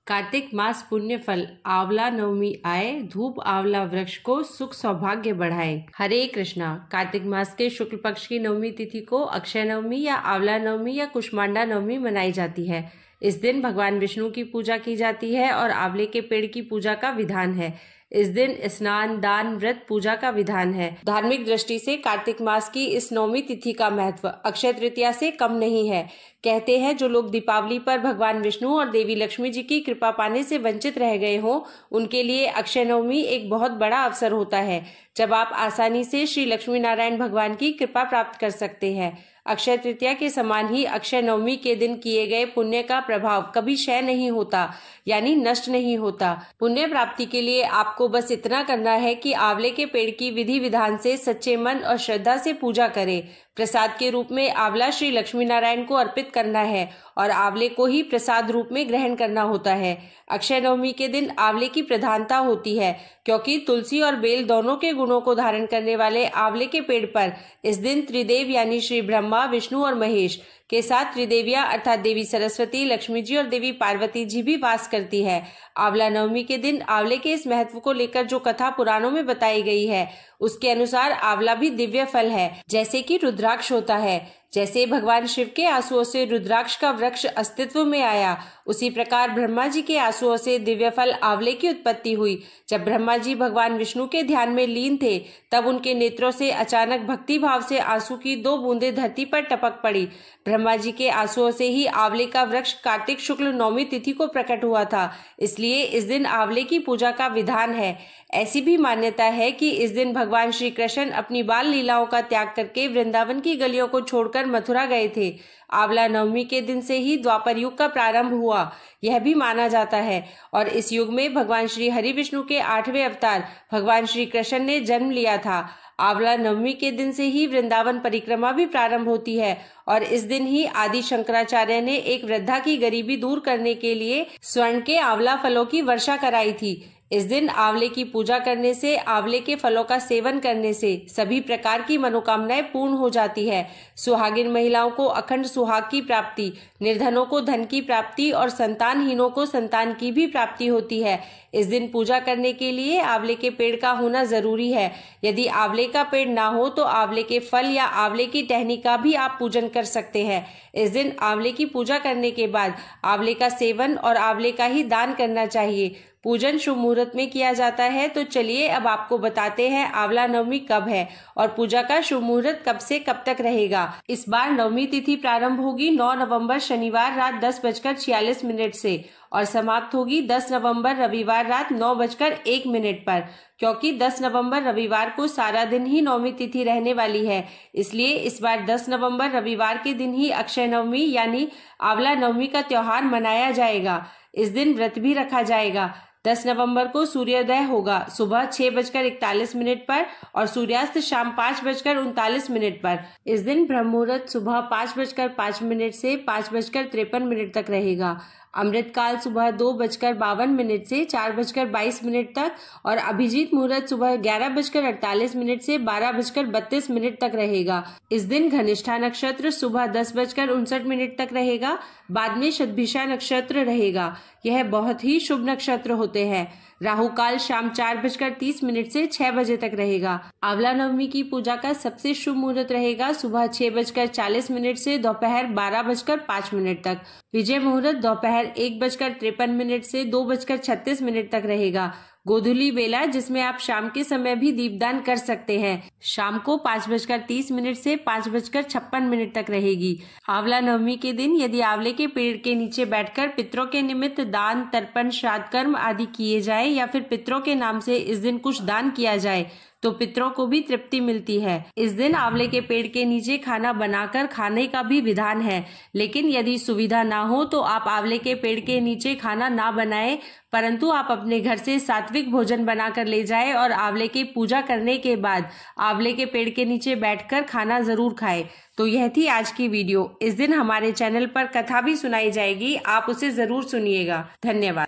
कार्तिक मास पुण्य फल, आंवला नवमी आए, धूप आंवला वृक्ष को सुख सौभाग्य बढ़ाए। हरे कृष्णा। कार्तिक मास के शुक्ल पक्ष की नवमी तिथि को अक्षय नवमी या आंवला नवमी या कुष्मांडा नवमी मनाई जाती है। इस दिन भगवान विष्णु की पूजा की जाती है और आंवले के पेड़ की पूजा का विधान है। इस दिन स्नान, दान, व्रत, पूजा का विधान है। धार्मिक दृष्टि से कार्तिक मास की इस नवमी तिथि का महत्व अक्षय तृतीया से कम नहीं है। कहते हैं जो लोग दीपावली पर भगवान विष्णु और देवी लक्ष्मी जी की कृपा पाने से वंचित रह गए हों, उनके लिए अक्षय नवमी एक बहुत बड़ा अवसर होता है, जब आप आसानी से श्री लक्ष्मी नारायण भगवान की कृपा प्राप्त कर सकते हैं। अक्षय तृतीया के समान ही अक्षय नवमी के दिन किए गए पुण्य का प्रभाव कभी क्षय नहीं होता, यानी नष्ट नहीं होता। पुण्य प्राप्ति के लिए आपको बस इतना करना है कि आंवले के पेड़ की विधि विधान से सच्चे मन और श्रद्धा से पूजा करें। प्रसाद के रूप में आंवला श्री लक्ष्मी नारायण को अर्पित करना है और आंवले को ही प्रसाद रूप में ग्रहण करना होता है। अक्षय नवमी के दिन आंवले की प्रधानता होती है, क्योंकि तुलसी और बेल दोनों के गुणों को धारण करने वाले आंवले के पेड़ पर इस दिन त्रिदेव यानी श्री ब्रह्मा, विष्णु और महेश के साथ त्रिदेवियां अर्थात देवी सरस्वती, लक्ष्मी जी और देवी पार्वती जी भी वास करती है। आंवला नवमी के दिन आंवले के इस महत्व को लेकर जो कथा पुराणों में बताई गई है, उसके अनुसार आंवला भी दिव्य फल है, जैसे कि रुद्राक्ष होता है। जैसे भगवान शिव के आंसुओं से रुद्राक्ष का वृक्ष अस्तित्व में आया, उसी प्रकार ब्रह्मा जी के आंसुओं से दिव्य फल आंवले की उत्पत्ति हुई। जब ब्रह्मा जी भगवान विष्णु के ध्यान में लीन थे, तब उनके नेत्रों से अचानक भक्ति भाव से आंसू की 2 बूंदें धरती पर टपक पड़ी। ब्रह्मा जी के आंसुओं से ही आंवले का वृक्ष कार्तिक शुक्ल नवमी तिथि को प्रकट हुआ था, इसलिए इस दिन आंवले की पूजा का विधान है। ऐसी भी मान्यता है कि इस दिन भगवान श्री कृष्ण अपनी बाल लीलाओं का त्याग करके वृंदावन की गलियों को छोड़कर मथुरा गए थे। आंवला नवमी के दिन से ही द्वापर युग का प्रारंभ हुआ, यह भी माना जाता है। और इस युग में भगवान श्री हरि विष्णु के 8वें अवतार भगवान श्री कृष्ण ने जन्म लिया था। आंवला नवमी के दिन से ही वृंदावन परिक्रमा भी प्रारंभ होती है और इस दिन ही आदि शंकराचार्य ने एक वृद्धा की गरीबी दूर करने के लिए स्वर्ण के आंवला फलों की वर्षा कराई थी। इस दिन आंवले की पूजा करने से, आंवले के फलों का सेवन करने से सभी प्रकार की मनोकामनाएं पूर्ण हो जाती है। सुहागिन महिलाओं को अखंड सुहाग की प्राप्ति, निर्धनों को धन की प्राप्ति और संतानहीनों को संतान की भी प्राप्ति होती है। इस दिन पूजा करने के लिए आंवले के पेड़ का होना जरूरी है। यदि आंवले का पेड़ ना हो तो आंवले के फल या आंवले की टहनी का भी आप पूजन कर सकते हैं। इस दिन आंवले की पूजा करने के बाद आंवले का सेवन और आंवले का ही दान करना चाहिए। पूजन शुभ मुहूर्त में किया जाता है। तो चलिए अब आपको बताते हैं आंवला नवमी कब है और पूजा का शुभ मुहूर्त कब से कब तक रहेगा। इस बार नवमी तिथि प्रारंभ होगी 9 नवंबर शनिवार रात 10:46 से और समाप्त होगी 10 नवंबर रविवार रात 9:01 पर। क्योंकि 10 नवंबर रविवार को सारा दिन ही नवमी तिथि रहने वाली है, इसलिए इस बार 10 नवंबर रविवार के दिन ही अक्षय नवमी यानी आंवला नवमी का त्योहार मनाया जाएगा। इस दिन व्रत भी रखा जाएगा। 10 नवंबर को सूर्योदय होगा सुबह 6:41 पर और सूर्यास्त शाम 5:39 पर। इस दिन ब्रह्म मुहूर्त सुबह 5:05 से 5:53 तक रहेगा। अमृत काल सुबह 2:52 से 4:22 तक और अभिजीत मुहूर्त सुबह 11:48 से 12:32 तक रहेगा। इस दिन घनिष्ठा नक्षत्र सुबह 10:59 तक रहेगा। बाद में शतभिषा नक्षत्र रहेगा। यह बहुत ही शुभ नक्षत्र होते हैं। राहु काल शाम 4:30 से 6 बजे तक रहेगा। आंवला नवमी की पूजा का सबसे शुभ मुहूर्त रहेगा सुबह 6:40 से दोपहर 12:05 तक। विजय मुहूर्त दोपहर 1:53 से 2:36 तक रहेगा। गोधूली बेला, जिसमें आप शाम के समय भी दीपदान कर सकते हैं, शाम को 5:30 से 5:56 तक रहेगी। आंवला नवमी के दिन यदि आंवले के पेड़ के नीचे बैठकर पितरों के निमित्त दान, तर्पण, श्राद्ध कर्म आदि किए जाए या फिर पितरों के नाम से इस दिन कुछ दान किया जाए तो पितरों को भी तृप्ति मिलती है। इस दिन आंवले के पेड़ के नीचे खाना बनाकर खाने का भी विधान है, लेकिन यदि सुविधा ना हो तो आप आंवले के पेड़ के नीचे खाना ना बनाएं, परंतु आप अपने घर से सात्विक भोजन बनाकर ले जाएं और आंवले की पूजा करने के बाद आंवले के पेड़ के नीचे बैठकर खाना जरूर खाएं। तो यह थी आज की वीडियो। इस दिन हमारे चैनल पर कथा भी सुनाई जाएगी, आप उसे जरूर सुनिएगा। धन्यवाद।